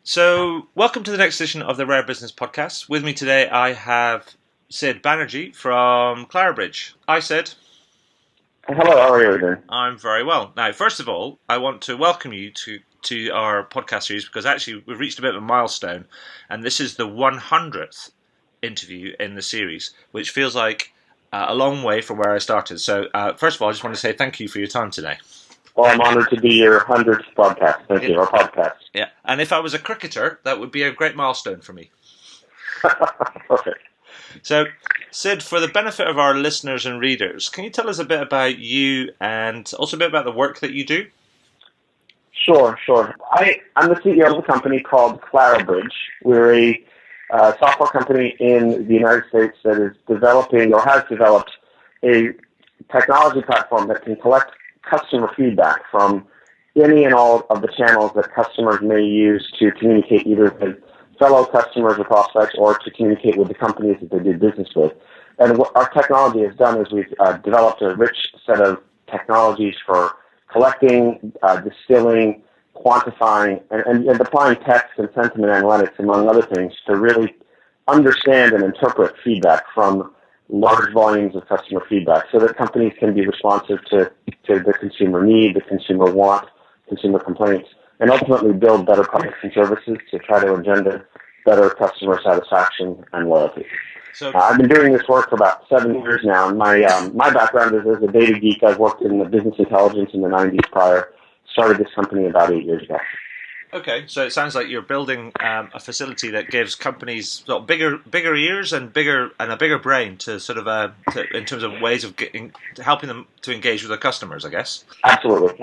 So, welcome to the next edition of the Rare Business Podcast. With me today, I have Sid Banerjee from Cla. Hi, Sid. Hello, how are you doing? I'm very well. Now, first of all, I want to welcome you to our podcast series because actually we've reached a bit of a milestone, and this is the 100th interview in the series, which feels like a long way from where I started. So, first of all, I just want to say thank you for your time today. Well, I'm honored to be your 100th podcast. Thank you, our podcast. Yeah, and if I was a cricketer, that would be a great milestone for me. Perfect. So, Sid, for the benefit of our listeners and readers, can you tell us a bit about you and also a bit about the work that you do? Sure. I'm the CEO of a company called Cla. We're a software company in the United States that is developing or has developed a technology platform that can collect customer feedback from any and all of the channels that customers may use to communicate either with fellow customers or prospects or to communicate with the companies that they do business with. And what our technology has done is we've developed a rich set of technologies for collecting, distilling, quantifying, and applying text and sentiment analytics, among other things, to really understand and interpret feedback from large volumes of customer feedback so that companies can be responsive to the consumer need, the consumer want, consumer complaints, and ultimately build better products and services to try to engender better customer satisfaction and loyalty. So, I've been doing this work for about 7 years now, and my background is as a data geek. I've worked in the business intelligence in the 90s prior. Started this company about 8 years ago. Okay, so it sounds like you're building a facility that gives companies sort of bigger ears and a bigger brain to sort of in terms of ways of helping them to engage with their customers, I guess. Absolutely.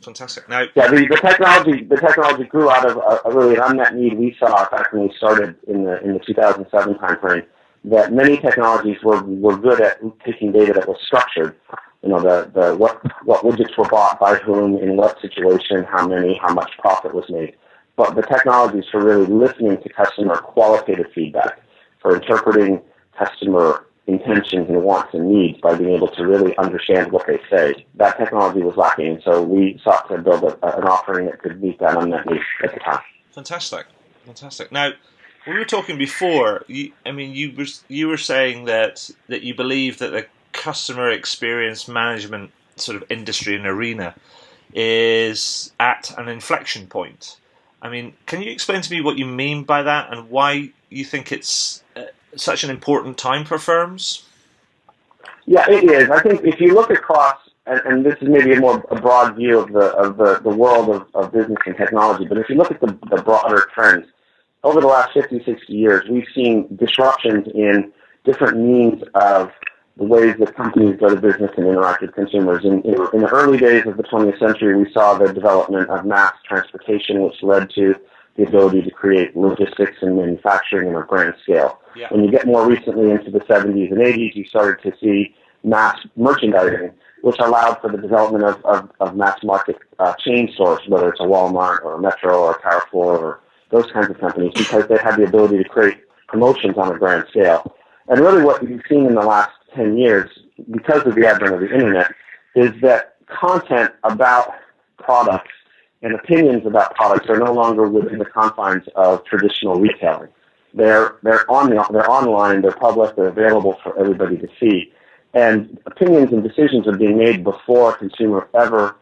Fantastic. Now, yeah, the technology grew out of a really an unmet need we saw back when we started in the 2007 timeframe. That many technologies were good at taking data that was structured. You know, the what widgets were bought by whom, in what situation, how many, how much profit was made. But the technologies for really listening to customer qualitative feedback, for interpreting customer intentions and wants and needs by being able to really understand what they say, that technology was lacking. And so we sought to build an offering that could meet that unmet need at the time. Fantastic. Now, we were talking before. You were saying that you believe that the customer experience management sort of industry and arena is at an inflection point. I mean, can you explain to me what you mean by that and why you think it's such an important time for firms? Yeah, it is. I think if you look across, and this is maybe a broad view of the world of business and technology, but if you look at the broader trends, over the last 50, 60 years, we've seen disruptions in different means of the ways that companies go to business and interact with consumers. In the early days of the 20th century, we saw the development of mass transportation, which led to the ability to create logistics and manufacturing on a grand scale. Yeah. When you get more recently into the 70s and 80s, you started to see mass merchandising, which allowed for the development of mass market chain stores, whether it's a Walmart or a Metro or a Carrefour or those kinds of companies, because they had the ability to create promotions on a grand scale. And really what we've seen in the last 10 years, because of the advent of the internet, is that content about products and opinions about products are no longer within the confines of traditional retailing. They're online, they're public, they're available for everybody to see. And opinions and decisions are being made before a consumer ever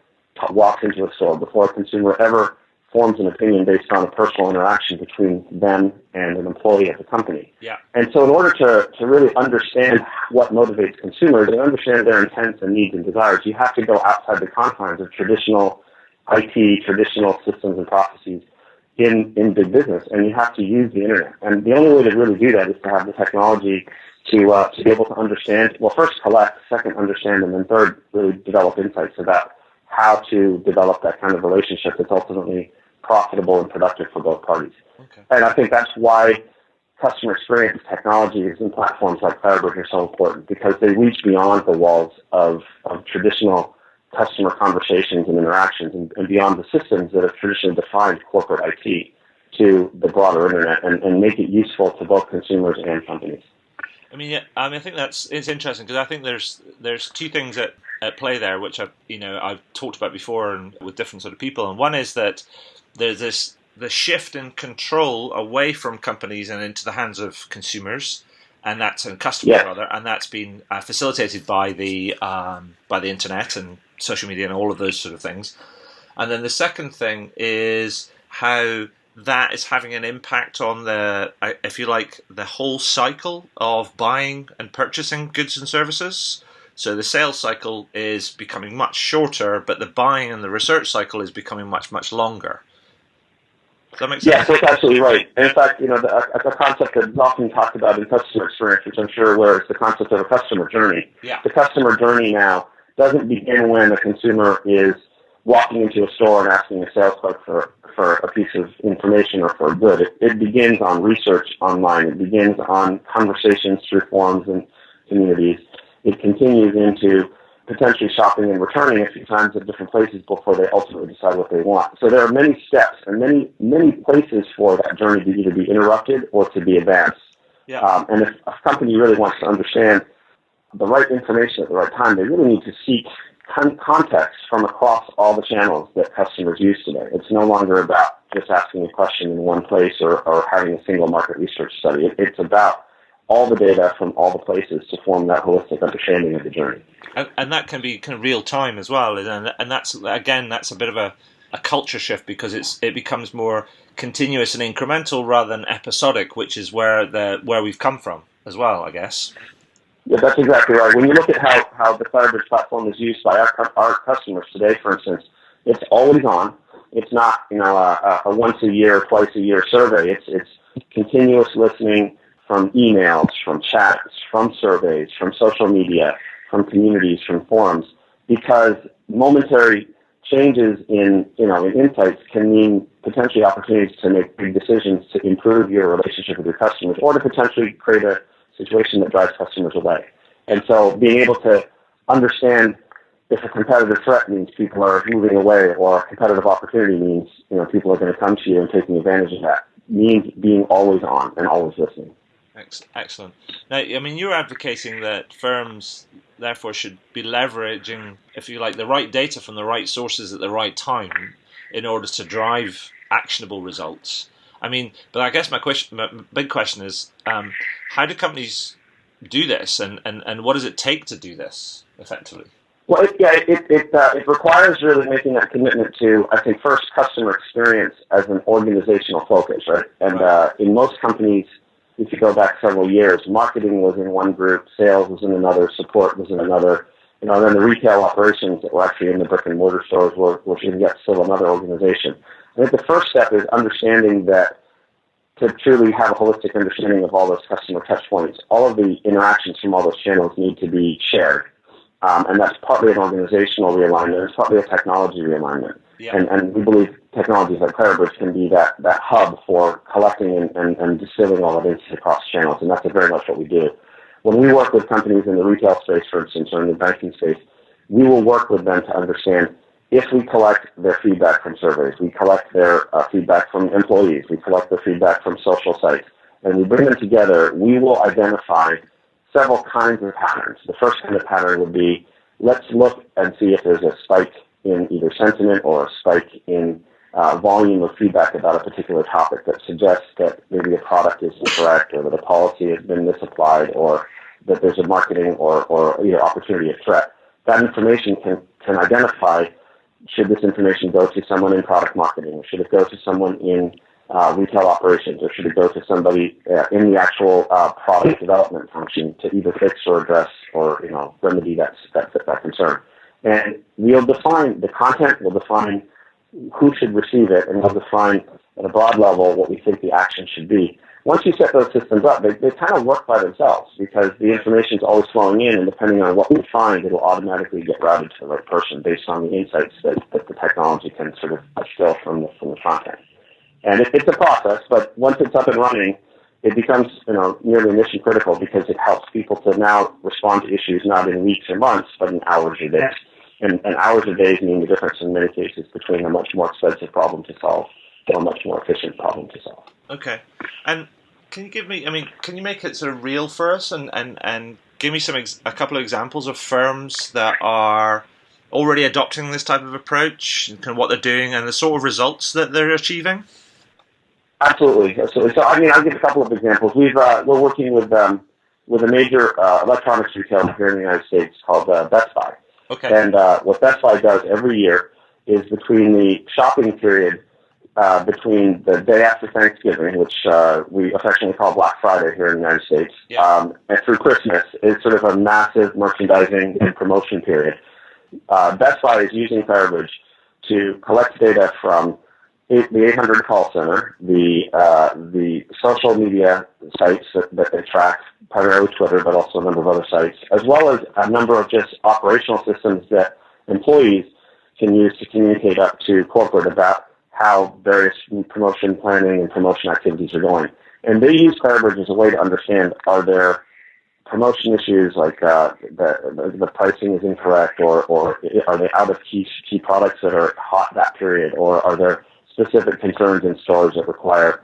walks into a store, before a consumer ever forms an opinion based on a personal interaction between them and an employee of the company. Yeah. And so in order to really understand what motivates consumers and understand their intents and needs and desires, you have to go outside the confines of traditional IT, traditional systems and processes in big business, and you have to use the internet. And the only way to really do that is to have the technology to be able to understand, well, first collect, second understand, and then third really develop insights about how to develop that kind of relationship that's ultimately profitable and productive for both parties. Okay. And I think that's why customer experience technologies and platforms like Cla. Are so important, because they reach beyond the walls of traditional customer conversations and interactions and beyond the systems that have traditionally defined corporate IT to the broader internet and make it useful to both consumers and companies. I think it's interesting because I think there's two things at play there, which I've talked about before and with different sort of people. And one is that there's this the shift in control away from companies and into the hands of consumers, and customers rather, and that's been facilitated by the internet and social media and all of those sort of things. And then the second thing is how that is having an impact on the, if you like, the whole cycle of buying and purchasing goods and services. So the sales cycle is becoming much shorter, but the buying and the research cycle is becoming much, much longer. Does that make sense? Yes, that's absolutely right. In fact, a concept that is often talked about in customer experience, which I'm sure you're aware, is the concept of a customer journey. Yeah. The customer journey now doesn't begin when a consumer is walking into a store and asking a sales clerk for a piece of information or for a good. It begins on research online. It begins on conversations through forums and communities. It continues into potentially shopping and returning a few times at different places before they ultimately decide what they want. So there are many steps and many places for that journey to either be interrupted or to be advanced. Yeah. And if a company really wants to understand the right information at the right time, they really need to seek context from across all the channels that customers use today. It's no longer about just asking a question in one place or having a single market research study. It's about all the data from all the places to form that holistic understanding of the journey. And that can be kind of real time as well. And that's a bit of a culture shift, because it becomes more continuous and incremental rather than episodic, which is where we've come from as well, I guess. Yeah, that's exactly right. When you look at how the Clarabridge platform is used by our customers today, for instance, it's always on. It's not a once a year, twice a year survey. It's continuous listening from emails, from chats, from surveys, from social media, from communities, from forums, because momentary changes in insights can mean potentially opportunities to make big decisions to improve your relationship with your customers, or to potentially create a situation that drives customers away. And so being able to understand if a competitive threat means people are moving away, or a competitive opportunity means people are going to come to you and taking advantage of that, means being always on and always listening. Excellent. Now, I mean, you're advocating that firms therefore should be leveraging, if you like, the right data from the right sources at the right time in order to drive actionable results. I mean, but I guess my big question is, how do companies do this, and what does it take to do this effectively? Well, it requires really making that commitment to, I think, first, customer experience as an organizational focus, right? And in most companies, if you go back several years, marketing was in one group, sales was in another, support was in another, and then the retail operations that were actually in the brick and mortar stores were yet still another organization. I think the first step is understanding that to truly have a holistic understanding of all those customer touch points, all of the interactions from all those channels need to be shared. And that's partly an organizational realignment, it's partly a technology realignment. Yeah. And we believe technologies like Clarabridge can be that hub for collecting and distilling all of it across channels, and that's very much what we do. When we work with companies in the retail space, for instance, or in the banking space, we will work with them to understand if we collect their feedback from surveys, we collect their feedback from employees, we collect their feedback from social sites, and we bring them together, we will identify several kinds of patterns. The first kind of pattern would be, let's look and see if there's a spike in either sentiment or a spike in volume of feedback about a particular topic that suggests that maybe a product is incorrect, or that a policy has been misapplied, or that there's a marketing or opportunity or threat. That information can identify, should this information go to someone in product marketing, or should it go to someone in retail operations, or should it go to somebody in the actual product development function to either fix or address or remedy that concern. And we'll define the content, we'll define who should receive it, and we'll define at a broad level what we think the action should be. Once you set those systems up, they kind of work by themselves, because the information is always flowing in, and depending on what we find, it will automatically get routed to the right person based on the insights that the technology can sort of distill from the content. And it's a process, but once it's up and running, it becomes nearly mission critical, because it helps people to now respond to issues not in weeks or months, but in hours or days. And hours or days mean the difference in many cases between a much more expensive problem to solve and a much more efficient problem to solve. Okay. And can you make it sort of real for us and give me a couple of examples of firms that are already adopting this type of approach, and kind of what they're doing and the sort of results that they're achieving? Absolutely, absolutely. So, I mean, I'll give a couple of examples. We're working with a major electronics retailer here in the United States called Best Buy. Okay. And what Best Buy does every year is between the shopping period between the day after Thanksgiving, which we affectionately call Black Friday here in the United States, and through Christmas, is sort of a massive merchandising and promotion period. Best Buy is using Clarabridge to collect data from the 800 call center, the social media sites that they track, primarily Twitter, but also a number of other sites, as well as a number of just operational systems that employees can use to communicate up to corporate about how various promotion planning and promotion activities are going. And they use Clarabridge as a way to understand, are there promotion issues like the pricing is incorrect, or are they out of key products that are hot that period, or are there specific concerns in stores that require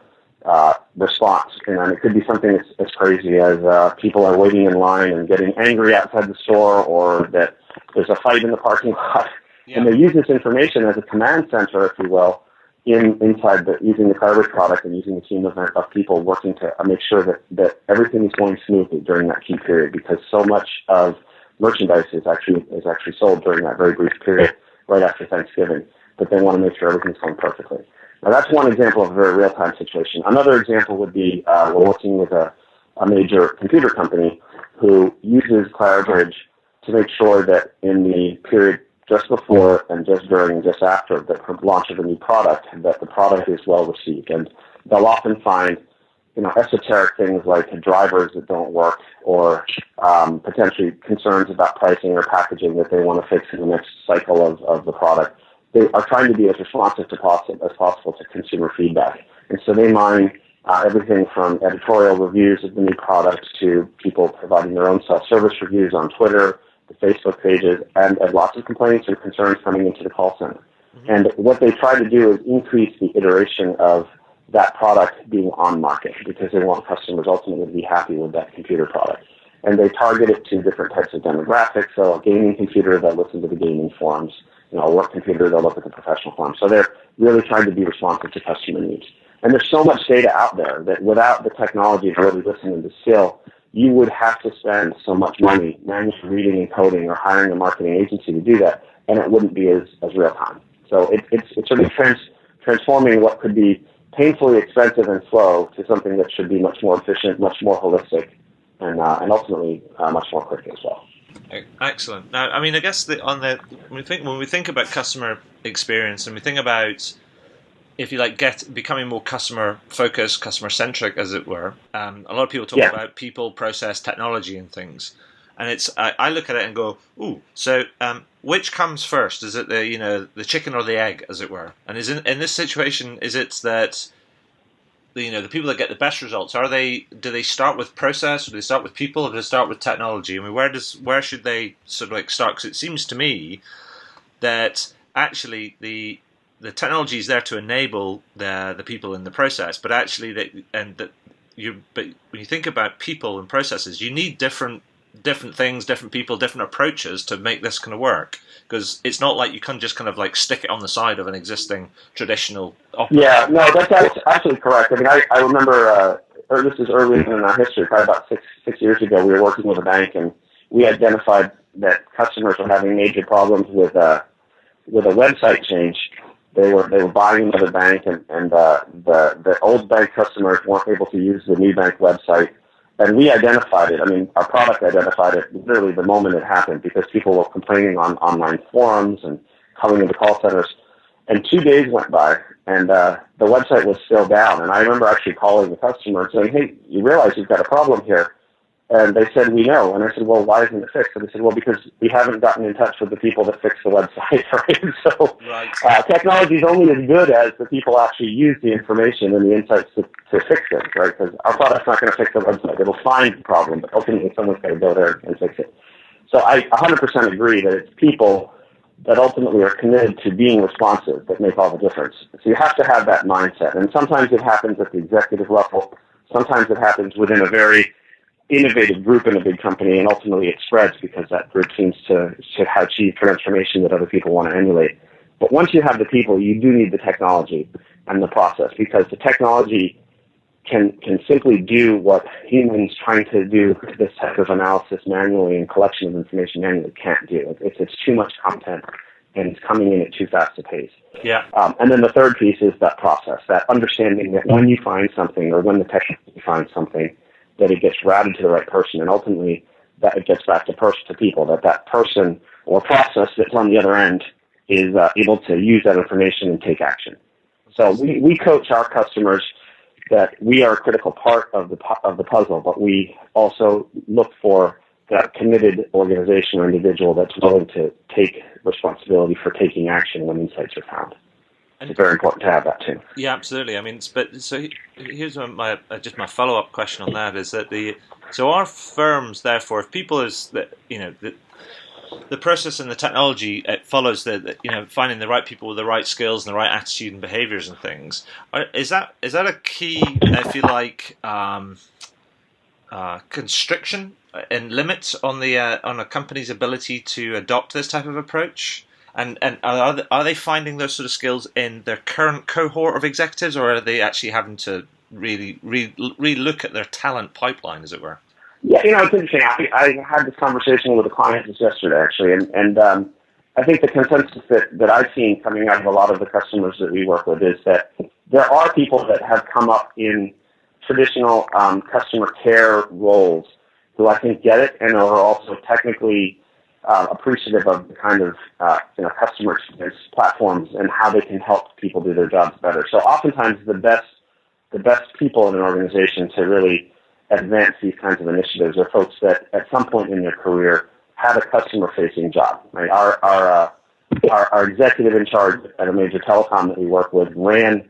response. And it could be something as crazy as people are waiting in line and getting angry outside the store, or that there's a fight in the parking lot. Yeah. And they use this information as a command center, if you will, inside using the Clarabridge product and using a team of people working to make sure that everything is going smoothly during that key period, because so much of merchandise is actually sold during that very brief period right after Thanksgiving. But they want to make sure everything's going perfectly. Now, that's one example of a very real-time situation. Another example would be we're working with a major computer company who uses Clarabridge to make sure that in the period just before and just during and just after the launch of a new product, that the product is well received. And they'll often find, esoteric things like drivers that don't work, or potentially concerns about pricing or packaging that they want to fix in the next cycle of the product. They are trying to be as responsive as possible to consumer feedback. And so they mine everything from editorial reviews of the new product to people providing their own self-service reviews on Twitter, the Facebook pages, and lots of complaints and concerns coming into the call center. Mm-hmm. And what they try to do is increase the iteration of that product being on market, because they want customers ultimately to be happy with that computer product. And they target it to different types of demographics. So a gaming computer, they'll listen to the gaming forums. A work computer, they'll look at the professional forums. So they're really trying to be responsive to customer needs. And there's so much data out there that without the technology to really listen and distill, you would have to spend so much money manually reading and coding or hiring a marketing agency to do that, and it wouldn't be as real time. So it's sort of transforming what could be painfully expensive and slow to something that should be much more efficient, much more holistic, and ultimately much more quick as well. Excellent. Now, I mean, I guess when we think about customer experience, and we think about, if you like, becoming more customer focused, customer centric, as it were. A lot of people talk about people, process, technology, and things. And I look at it and go, ooh. So, which comes first? Is it the chicken or the egg, as it were? And in this situation, is it that the people that get the best results, do they start with process, or do they start with people, or do they start with technology? I mean, where should they sort of start? Because it seems to me that actually the technology is there to enable the people in the process, but actually but when you think about people and processes, you need different things, different people, different approaches to make this kind of work. Because it's not like you can just kind of stick it on the side of an existing traditional operation. Yeah, no, that's absolutely correct. I mean, I remember, this is early in our history, probably about six years ago, we were working with a bank, and we identified that customers were having major problems with a website change. They were buying another bank, and the old bank customers weren't able to use the new bank website. And we identified it. I mean, our product identified it literally the moment it happened, because people were complaining on online forums and coming into call centers. And 2 days went by, and the website was still down. And I remember actually calling the customer and saying, "Hey, you realize you've got a problem here?" And they said, "We know." And I said, "Well, why isn't it fixed?" And they said, "Well, because we haven't gotten in touch with the people that fix the website." Right? So technology is only as good as the people actually use the information and the insights to fix things, right? Because our product's not going to fix the website. It'll find the problem, but ultimately someone's got to go there and fix it. So I 100% agree that it's people that ultimately are committed to being responsive that make all the difference. So you have to have that mindset. And sometimes it happens at the executive level. Sometimes it happens within a very innovative group in a big company, and ultimately it spreads because that group seems to achieve transformation that other people want to emulate. But once you have the people, you do need the technology and the process, because the technology can simply do what humans trying to do this type of analysis manually and collection of information manually can't do. It's too much content, and it's coming in at too fast a pace. Yeah. And then the third piece is that process, that understanding that when you find something, or when the technology finds something, that it gets routed to the right person, and ultimately that it gets back to people, that person or process that's on the other end is able to use that information and take action. So we coach our customers that we are a critical part of the puzzle, but we also look for that committed organization or individual that's willing to take responsibility for taking action when insights are found. It's very important to have that too. Yeah, absolutely. I mean, so here's my follow-up question on that is that so are firms, therefore, if people the process and the technology, it follows finding the right people with the right skills and the right attitude and behaviors and things. Is that a key, if you like, constriction and limits on a company's ability to adopt this type of approach? And are they finding those sort of skills in their current cohort of executives, or are they actually having to really look at their talent pipeline, as it were? Yeah, it's interesting. I had this conversation with a client just yesterday, actually, and I think the consensus that I've seen coming out of a lot of the customers that we work with is that there are people that have come up in traditional customer care roles who I think get it and are also technically appreciative of the kind of customer experience platforms and how they can help people do their jobs better. So oftentimes the best people in an organization to really advance these kinds of initiatives are folks that at some point in their career have a customer-facing job. Right? Our executive in charge at a major telecom that we work with ran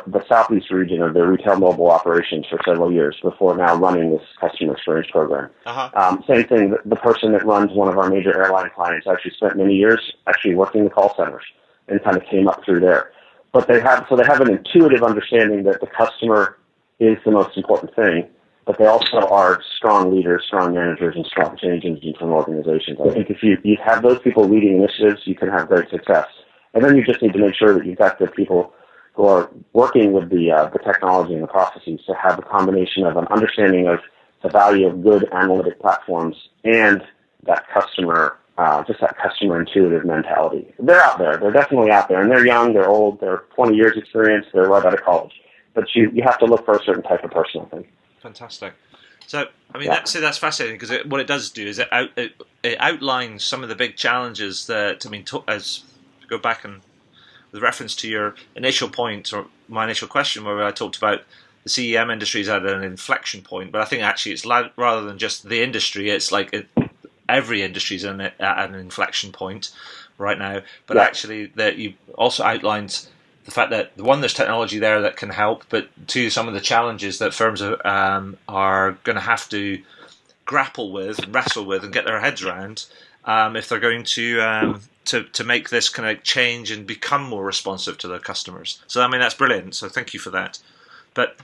the southeast region of their retail mobile operations for several years before now running this customer experience program. Uh-huh. Same thing, the person that runs one of our major airline clients actually spent many years actually working the call centers and kind of came up through there. But they have an intuitive understanding that the customer is the most important thing, but they also are strong leaders, strong managers, and strong change agents from organizations. I think if you have those people leading initiatives, you can have great success. And then you just need to make sure that you've got the people who are working with the technology and the processes to have a combination of an understanding of the value of good analytic platforms and that customer, just that customer intuitive mentality. They're out there. They're definitely out there. And they're young, they're old, they're 20 years experience, they're right out of college. But you have to look for a certain type of person, I think. Fantastic. So, I mean, that's fascinating because what it does do is it outlines some of the big challenges that, as we go back and with reference to your initial point or my initial question where I talked about the CEM industry is at an inflection point, but I think actually it's rather than just the industry, it's like every industry is at an inflection point right now. But actually, that you also outlined the fact that one, there's technology there that can help, but two, some of the challenges that firms are going to have to grapple with and wrestle with and get their heads around if they're going to make this kind of change and become more responsive to their customers. So I mean that's brilliant. So thank you for that. But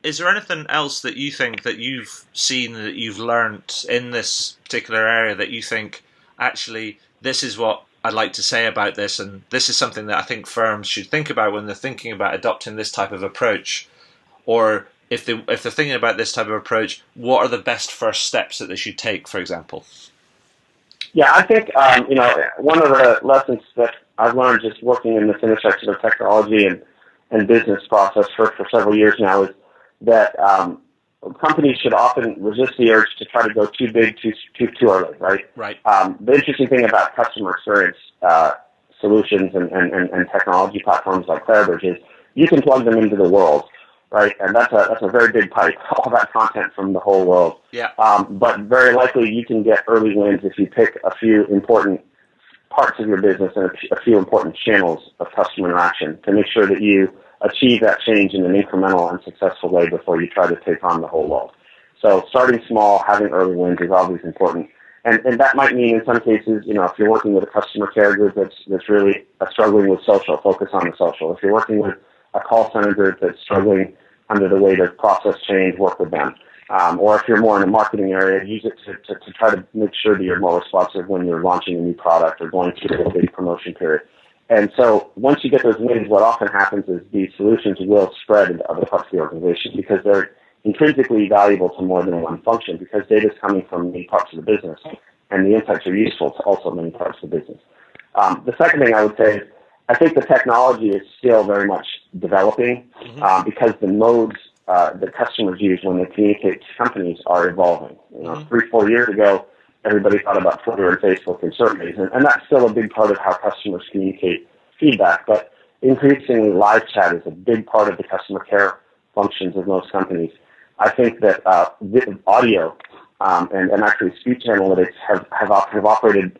is there anything else that you think that you've seen that you've learned in this particular area that you think actually this is what I'd like to say about this, and this is something that I think firms should think about when they're thinking about adopting this type of approach, or if they're thinking about this type of approach, what are the best first steps that they should take, for example? Yeah, I think one of the lessons that I've learned just working in this intersection of technology and business process for several years now is that companies should often resist the urge to try to go too big too early, right? Right. The interesting thing about customer experience solutions and technology platforms like Clarabridge is you can plug them into the world, right? And that's a very big pipe, all that content from the whole world. Yeah. But very likely you can get early wins if you pick a few important parts of your business and a few important channels of customer interaction to make sure that you achieve that change in an incremental and successful way before you try to take on the whole world. So starting small, having early wins is always important. And that might mean in some cases, if you're working with a customer care group that's really struggling with social, focus on the social. If you're working with a call center group that's struggling under the weight of process change, work with them. Or if you're more in a marketing area, use it to try to make sure that you're more responsive when you're launching a new product or going through a big promotion period. And so once you get those wins, what often happens is these solutions will spread into other parts of the organization because they're intrinsically valuable to more than one function because data is coming from many parts of the business and the insights are useful to also many parts of the business. The second thing I would say is I think the technology is still very much developing because the modes that customers use when they communicate to companies are evolving. 3-4 years ago, everybody thought about Twitter and Facebook and surveys, and that's still a big part of how customers communicate feedback. But increasingly, live chat is a big part of the customer care functions of most companies. I think that audio and actually speech analytics have operated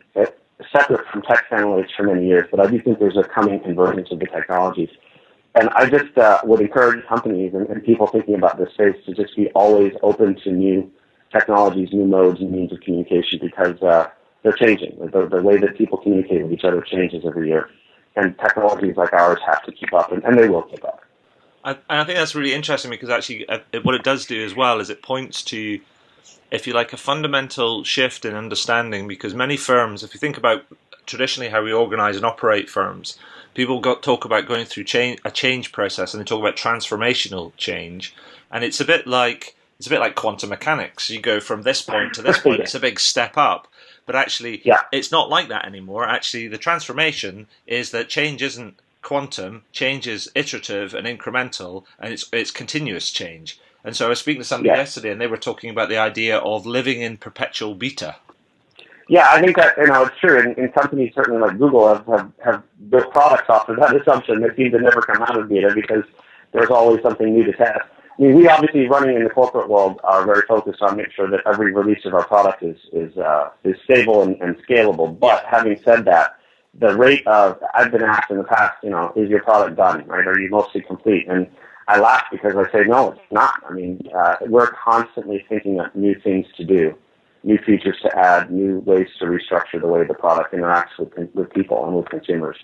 separate from text analytics for many years, but I do think there's a coming convergence of the technologies. And I just would encourage companies and people thinking about this space to just be always open to new technologies, new modes, and means of communication because they're changing. The way that people communicate with each other changes every year. And technologies like ours have to keep up, and they will keep up. And I think that's really interesting because actually what it does do as well is it points to, if you like, a fundamental shift in understanding because many firms, if you think about traditionally how we organize and operate firms, people talk about going through a change process and they talk about transformational change. And it's a bit like quantum mechanics. You go from this point to this point, it's a big step up. But actually, it's not like that anymore. Actually, the transformation is that change isn't quantum, change is iterative and incremental, and it's continuous change. And so I was speaking to somebody yesterday, and they were talking about the idea of living in perpetual beta. Yeah, I think that it's true. In companies certainly like Google have built products off of that assumption. They seem to never come out of beta because there's always something new to test. I mean, we obviously, running in the corporate world, are very focused on making sure that every release of our product is stable and scalable. But having said that, the rate of, I've been asked in the past, is your product done, right? Are you mostly complete? And I laugh because I say, no, it's not. I mean, we're constantly thinking of new things to do, new features to add, new ways to restructure the way the product interacts with people and with consumers.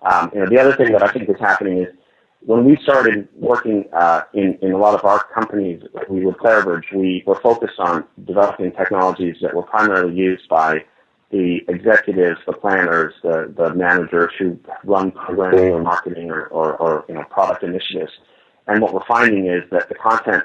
The other thing that I think is happening is when we started working in a lot of our companies, we with Clarabridge, we were focused on developing technologies that were primarily used by the executives, the planners, the managers who run programming or marketing or product initiatives. And what we're finding is that the content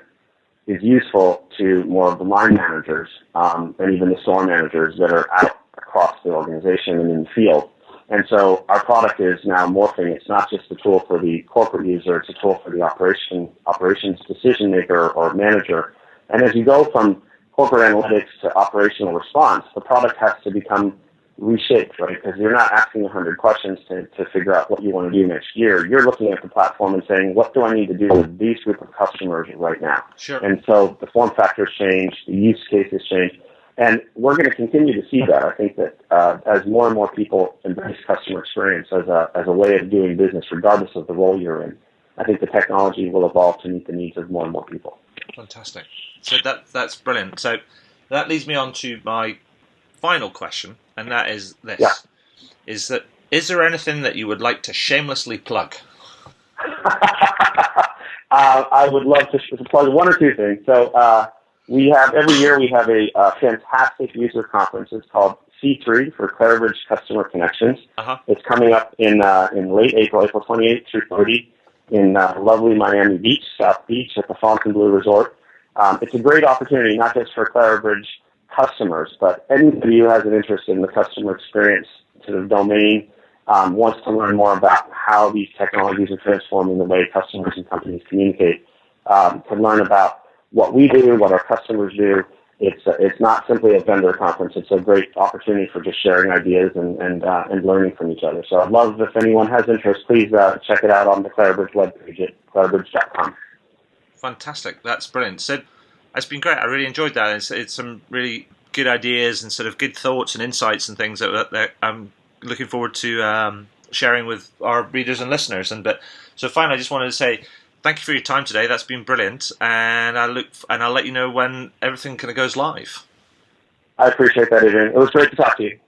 is useful to more of the line managers and even the store managers that are out across the organization and in the field. And so our product is now morphing. It's not just a tool for the corporate user, it's a tool for the operations decision maker or manager. And as you go from corporate analytics to operational response, the product has to become reshaped, right? Because you're not asking 100 questions to figure out what you want to do next year. You're looking at the platform and saying, what do I need to do with these group of customers right now? Sure. And so the form factors change, the use cases change, and we're going to continue to see that. I think that as more and more people embrace customer experience as a way of doing business, regardless of the role you're in, I think the technology will evolve to meet the needs of more and more people. Fantastic. So that's brilliant. So that leads me on to my final question, and that is this. Yeah. Is there anything that you would like to shamelessly plug? I would love to plug one or two things. So every year we have a fantastic user conference. It's called C3 for Clarabridge Customer Connections. It's coming up in late April 28th through 30th in lovely Miami Beach, South Beach at the Fontainebleau Resort. It's a great opportunity, not just for Clarabridge customers, but anybody who has an interest in the customer experience sort of domain, wants to learn more about how these technologies are transforming the way customers and companies communicate, to learn about what we do, what our customers do. It's not simply a vendor conference. It's a great opportunity for just sharing ideas and learning from each other. So I'd love, if anyone has interest, please check it out on the Clarabridge webpage at clarabridge.com. Fantastic. That's brilliant. Sid, it's been great. I really enjoyed that. It's some really good ideas and sort of good thoughts and insights and things that I'm looking forward to sharing with our readers and listeners. So finally, I just wanted to say thank you for your time today. That's been brilliant, and I'll let you know when everything kind of goes live. I appreciate that, Adrian. It was great to talk to you.